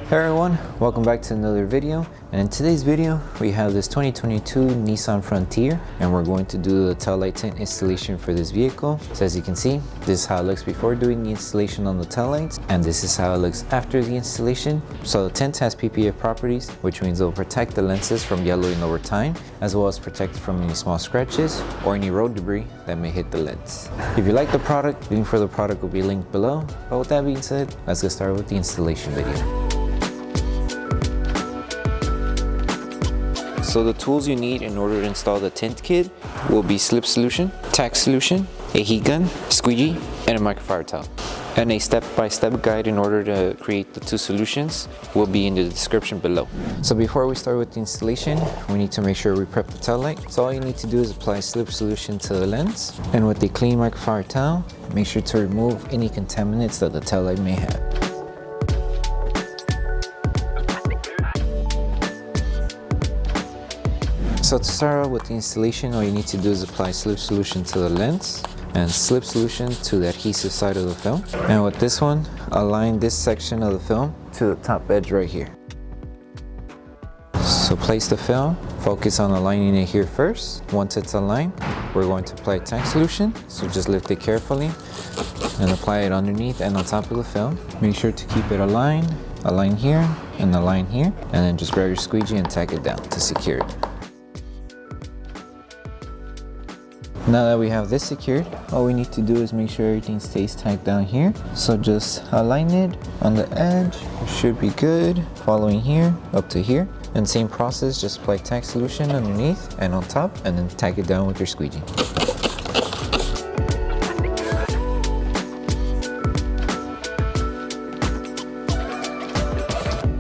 Hey everyone, welcome back to another video. And in today's video, we have this 2022 Nissan Frontier, and we're going to do the taillight tint installation for this vehicle. So as you can see, this is how it looks before doing the installation on the taillights, and this is how it looks after the installation. So the tint has PPF properties, which means it will protect the lenses from yellowing over time, as well as protect it from any small scratches or any road debris that may hit the lens. If you like the product, link for the product will be linked below. But with that being said, let's get started with the installation video. So the tools you need in order to install the tint kit will be Slip Solution, Tack Solution, a heat gun, squeegee, and a microfiber towel. And a step-by-step guide in order to create the two solutions will be in the description below. So before we start with the installation, we need to make sure we prep the tail light. So all you need to do is apply Slip Solution to the lens, and with a clean microfiber towel, make sure to remove any contaminants that the tail light may have. So to start out with the installation, all you need to do is apply Slip Solution to the lens and Slip Solution to the adhesive side of the film. And with this one, align this section of the film to the top edge right here. So place the film, focus on aligning it here first. Once it's aligned, we're going to apply Tack Solution. So just lift it carefully and apply it underneath and on top of the film. Make sure to keep it aligned, align here and align here, and then just grab your squeegee and tack it down to secure it. Now that we have this secured, all we need to do is make sure everything stays tacked down here. So just align it on the edge, it should be good. Following here, up to here. And same process, just apply Tack Solution underneath and on top, and then tack it down with your squeegee.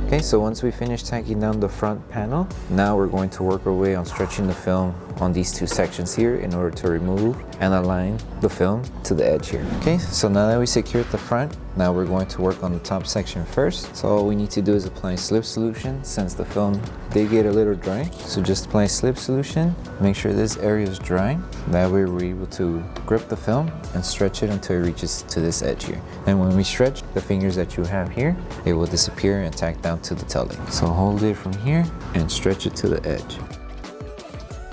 Okay, so once we finish tacking down the front panel, now we're going to work our way on stretching the film on these two sections here in order to remove and align the film to the edge here. Okay, so now that we secured the front, now we're going to work on the top section first. So all we need to do is apply Slip Solution since the film did get a little dry. So just apply Slip Solution, make sure this area is dry. That way we're able to grip the film and stretch it until it reaches to this edge here. And when we stretch, the fingers that you have here, it will disappear and tack down to the tail light. So hold it from here and stretch it to the edge.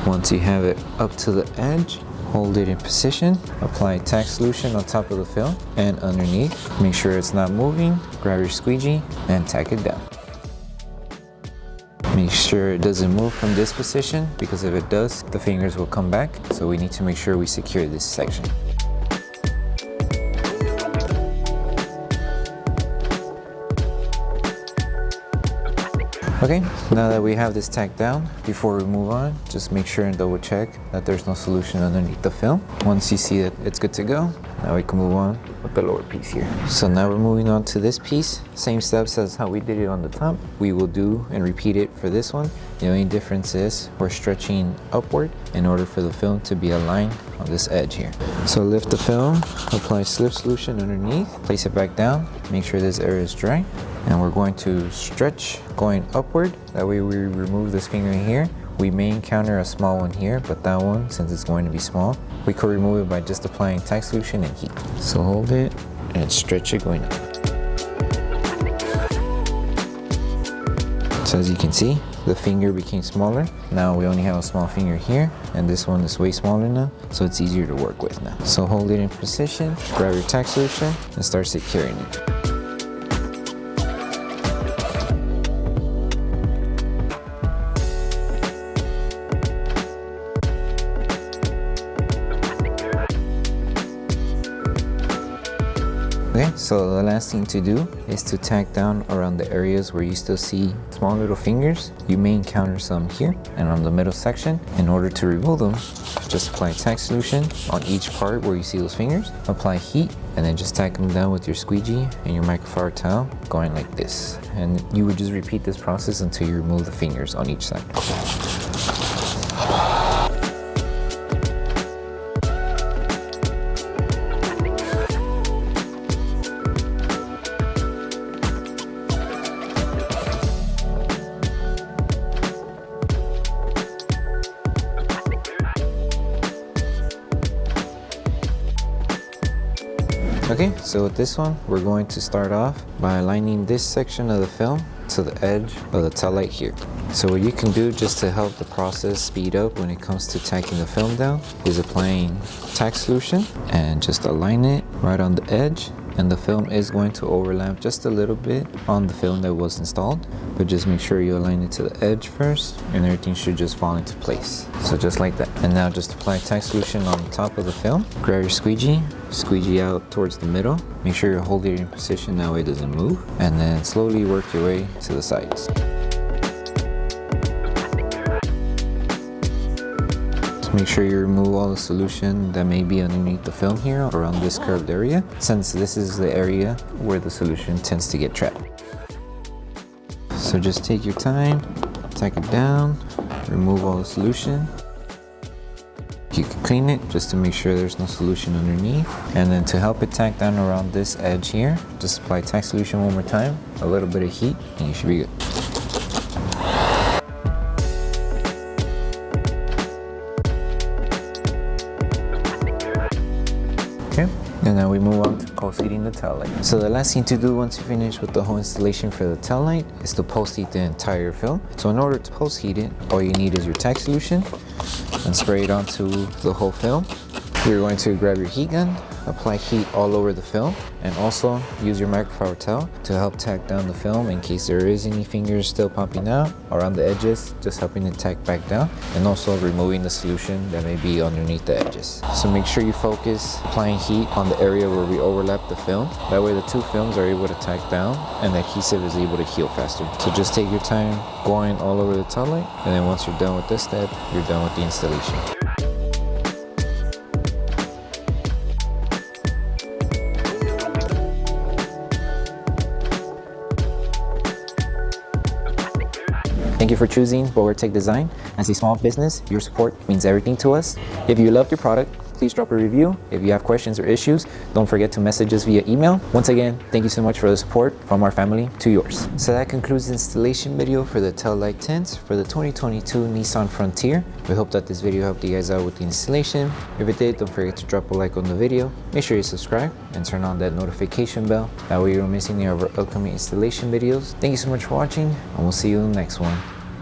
Once you have it up to the edge, hold it in position, apply Tack Solution on top of the film and underneath. Make sure it's not moving, grab your squeegee and tack it down. Make sure it doesn't move from this position, because if it does, the fingers will come back. So we need to make sure we secure this section. Okay, now that we have this tacked down, before we move on, just make sure and double check that there's no solution underneath the film. Once you see that it's good to go, now we can move on with the lower piece here. So now we're moving on to this piece. Same steps as how we did it on the top. We will do and repeat it for this one. The only difference is we're stretching upward in order for the film to be aligned on this edge here. So lift the film, apply Slip Solution underneath, place it back down, make sure this area is dry. And we're going to stretch going upward. That way we remove this finger here. We may encounter a small one here, but that one, since it's going to be small, we could remove it by just applying Tack Solution and heat. So hold it and stretch it going up. So as you can see, the finger became smaller. Now we only have a small finger here, and this one is way smaller now, so it's easier to work with now. So hold it in position, grab your Tack Solution, and start securing it. Okay, so the last thing to do is to tack down around the areas where you still see small little fingers. You may encounter some here and on the middle section. In order to remove them, just apply Tack Solution on each part where you see those fingers. Apply heat and then just tack them down with your squeegee and your microfiber towel going like this. And you would just repeat this process until you remove the fingers on each side. Okay, Okay, so with this one, we're going to start off by aligning this section of the film to the edge of the tail light here. So what you can do just to help the process speed up when it comes to tacking the film down is applying tack solution and just align it right on the edge, and the film is going to overlap just a little bit on the film that was installed, but just make sure you align it to the edge first and everything should just fall into place. So just like that. And now just apply tack solution on the top of the film. Grab your squeegee out towards the middle. Make sure you're holding it in position, that way it doesn't move. And then slowly work your way to the sides. Make sure you remove all the solution that may be underneath the film here around this curved area, since this is the area where the solution tends to get trapped. So just take your time, tack it down, remove all the solution. You can clean it just to make sure there's no solution underneath. And then to help it tack down around this edge here, just apply tack solution one more time, a little bit of heat, and you should be good. Okay, and now we move on to post-heating the tail light. So the last thing to do once you finish with the whole installation for the tail light is to post-heat the entire film. So in order to post-heat it, all you need is your tack solution and spray it onto the whole film. You're going to grab your heat gun, apply heat all over the film, and also use your microfiber towel to help tack down the film in case there is any fingers still popping out around the edges, just helping it tack back down, and also removing the solution that may be underneath the edges. So make sure you focus applying heat on the area where we overlap the film. That way the two films are able to tack down and the adhesive is able to heal faster. So just take your time going all over the tail light, and then once you're done with this step, you're done with the installation. Thank you for choosing Bogar Tech Design. As a small business, your support means everything to us. If you loved your product, please drop a review. If you have questions or issues, don't forget to message us via email. Once again, thank you so much for the support from our family to yours. So that concludes the installation video for the Taillight Tint for the 2022 Nissan Frontier. We hope that this video helped you guys out with the installation. If it did, don't forget to drop a like on the video. Make sure you subscribe and turn on that notification bell. That way you don't miss any of our upcoming installation videos. Thank you so much for watching, and we'll see you in the next one.